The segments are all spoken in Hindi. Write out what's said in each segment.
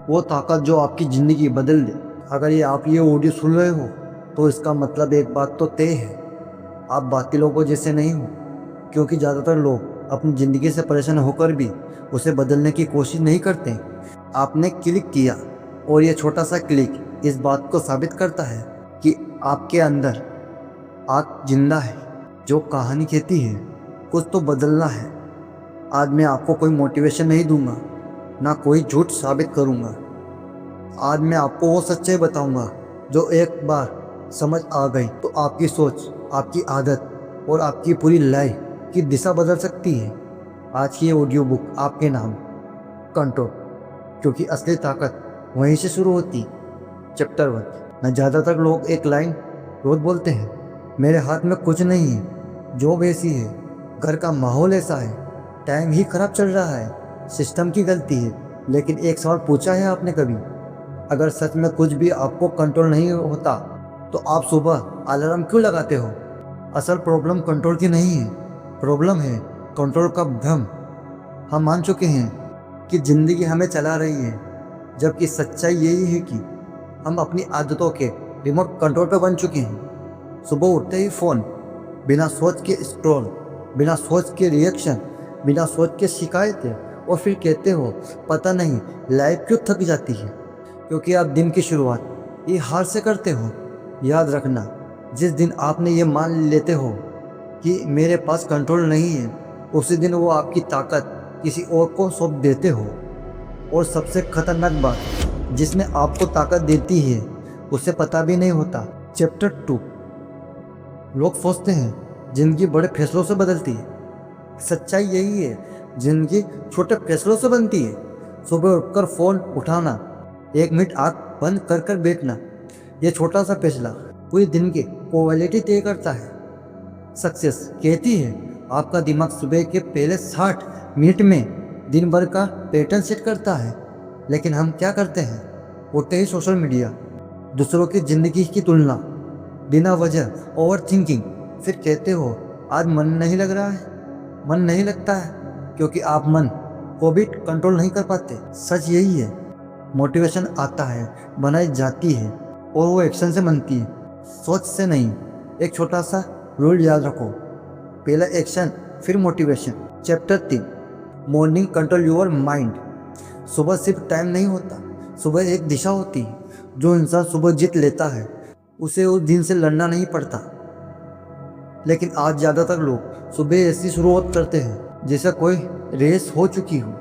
वो ताकत जो आपकी ज़िंदगी बदल दे। अगर आप ये ऑडियो सुन रहे हो तो इसका मतलब एक बात तो तय है, आप बाकी लोगों जैसे नहीं हो। क्योंकि ज़्यादातर लोग अपनी ज़िंदगी से परेशान होकर भी उसे बदलने की कोशिश नहीं करते। आपने क्लिक किया और ये छोटा सा क्लिक इस बात को साबित करता है कि आपके अंदर आग जिंदा है जो कहानी कहती है कुछ तो बदलना है। आज मैं आपको कोई मोटिवेशन नहीं दूंगा, ना कोई झूठ साबित करूंगा। आज मैं आपको वो सच्चाई बताऊंगा जो एक बार समझ आ गई तो आपकी सोच, आपकी आदत और आपकी पूरी लाइफ की दिशा बदल सकती है। आज की ये ऑडियो बुक आपके नाम, कंट्रोल, क्योंकि असली ताकत वहीं से शुरू होती। चैप्टर 1 में ज़्यादातर लोग एक लाइन रोज बोलते हैं, मेरे हाथ में कुछ नहीं है, जॉब ऐसी है, घर का माहौल ऐसा है, टाइम ही खराब चल रहा है, सिस्टम की गलती है। लेकिन एक सवाल पूछा है आपने कभी, अगर सच में कुछ भी आपको कंट्रोल नहीं होता तो आप सुबह अलार्म क्यों लगाते हो? असल प्रॉब्लम कंट्रोल की नहीं है, प्रॉब्लम है कंट्रोल का भ्रम। हम मान चुके हैं कि ज़िंदगी हमें चला रही है, जबकि सच्चाई यही है कि हम अपनी आदतों के रिमोट कंट्रोल पर बन चुके हैं। सुबह उठते ही फ़ोन, बिना सोच के स्क्रॉल, बिना सोच के रिएक्शन, बिना सोच के शिकायतें, और फिर कहते हो पता नहीं लाइफ क्यों थक जाती है। क्योंकि आप दिन की शुरुआत ये हार से करते हो। याद रखना, जिस दिन आपने ये मान लेते हो कि मेरे पास कंट्रोल नहीं है, उसी दिन वो आपकी ताकत किसी और को सौंप देते हो। और सबसे खतरनाक बात, जिसने आपको ताकत देती है उसे पता भी नहीं होता। चैप्टर 2, लोग सोचते हैं जिंदगी बड़े फैसलों से बदलती है। सच्चाई यही है, जिंदगी छोटे फैसलों से बनती है। सुबह उठकर फ़ोन उठाना, 1 मिनट आँख बंद कर कर बैठना, ये छोटा सा फैसला पूरे दिन की क्वालिटी तय करता है। सक्सेस कहती है आपका दिमाग सुबह के पहले 60 मिनट में दिन भर का पैटर्न सेट करता है। लेकिन हम क्या करते हैं? उठते ही सोशल मीडिया, दूसरों की ज़िंदगी की तुलना, बिना वजह ओवर थिंकिंग, फिर कहते हो आज मन नहीं लग रहा है। मन नहीं लगता है क्योंकि आप मन को भी कंट्रोल नहीं कर पाते। सच यही है, मोटिवेशन आता है, बनाई जाती है, और वो एक्शन से बनती है, सोच से नहीं। एक छोटा सा रूल याद रखो, पहला एक्शन फिर motivation. Chapter 3, morning control your mind. सुबह सिर्फ टाइम नहीं होता, सुबह एक दिशा होती है। जो इंसान सुबह जीत लेता है उसे उस दिन से लड़ना नहीं पड़ता। लेकिन आज ज़्यादातर लोग सुबह ऐसी शुरुआत करते हैं जैसे कोई रेस हो चुकी हो।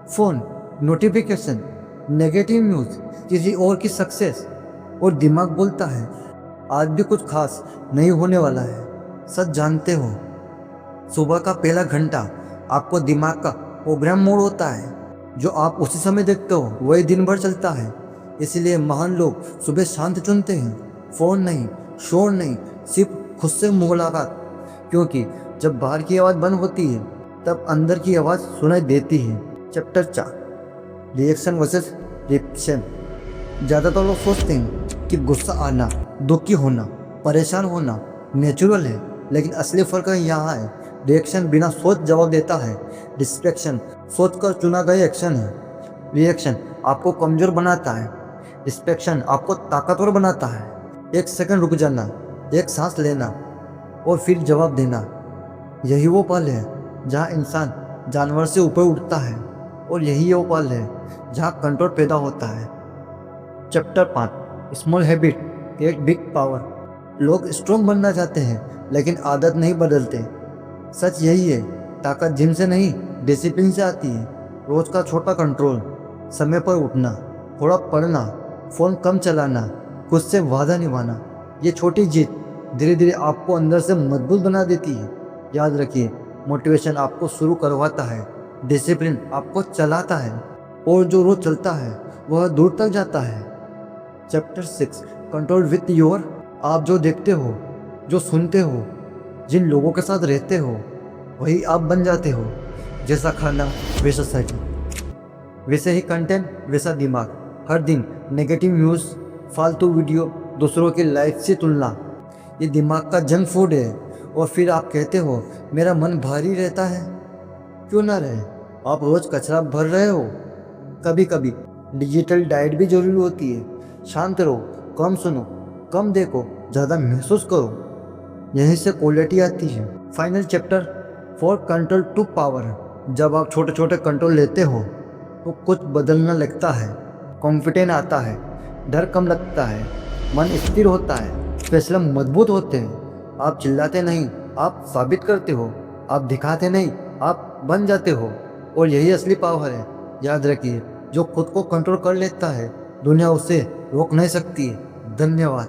फ़ोन, नोटिफिकेशन, नेगेटिव न्यूज़, किसी और की सक्सेस, और दिमाग बोलता है आज भी कुछ खास नहीं होने वाला है। सच जानते हो, सुबह का पहला घंटा आपको दिमाग का प्रोग्राम मोड होता है। जो आप उसी समय देखते हो वही दिन भर चलता है। इसलिए महान लोग सुबह शांत चुनते हैं, फ़ोन नहीं, शोर नहीं, सिर्फ खुद से मुलाकात। क्योंकि जब बाहर की आवाज़ बंद होती है तब अंदर की आवाज़ सुनाई देती है। Chapter 4, reaction versus reaction. ज़्यादातर लोग सोचते हैं कि गुस्सा आना, दुखी होना, परेशान होना नेचुरल है, लेकिन असली फ़र्क यहाँ है। रिएक्शन बिना सोच जवाब देता है, डिस्ट्रैक्शन सोच कर चुना गया एक्शन है। रिएक्शन आपको कमज़ोर बनाता है, डिस्ट्रैक्शन आपको ताकतवर बनाता है। 1 सेकंड रुक जाना, एक सांस लेना और फिर जवाब देना, यही वो पल है जहाँ इंसान जानवर से ऊपर उठता है, और यही वो पल है जहाँ कंट्रोल पैदा होता है। Chapter 5, small habit create big power. लोग स्ट्रॉन्ग बनना चाहते हैं लेकिन आदत नहीं बदलते। सच यही है, ताकत जिम से नहीं डिसिप्लिन से आती है। रोज़ का छोटा कंट्रोल, समय पर उठना, थोड़ा पढ़ना, फ़ोन कम चलाना, खुद से वादा निभाना, ये छोटी जीत धीरे धीरे आपको अंदर से मजबूत बना देती है। याद रखिए, मोटिवेशन आपको शुरू करवाता है, डिसिप्लिन आपको चलाता है, और जो रोज़ चलता है वह दूर तक जाता है। Chapter 6, control with your. आप जो देखते हो, जो सुनते हो, जिन लोगों के साथ रहते हो, वही आप बन जाते हो। जैसा खाना वैसा शरीर, वैसे ही कंटेंट वैसा दिमाग। हर दिन नेगेटिव न्यूज़, फालतू वीडियो, दूसरों की लाइफ से तुलना, ये दिमाग का जंक फूड है। और फिर आप कहते हो मेरा मन भारी रहता है। क्यों ना रहे, आप रोज़ कचरा भर रहे हो। कभी कभी डिजिटल डाइट भी जरूरी होती है। शांत रहो, कम सुनो, कम देखो, ज़्यादा महसूस करो। यहीं से क्वालिटी आती है। Final chapter for control to power. जब आप छोटे छोटे कंट्रोल लेते हो तो कुछ बदलना लगता है। कॉन्फिडेंस आता है, डर कम लगता है, मन स्थिर होता है, फैसले मजबूत होते हैं। आप चिल्लाते नहीं, आप साबित करते हो। आप दिखाते नहीं, आप बन जाते हो। और यही असली पावर है। याद रखिए, जो खुद को कंट्रोल कर लेता है दुनिया उसे रोक नहीं सकती है। धन्यवाद।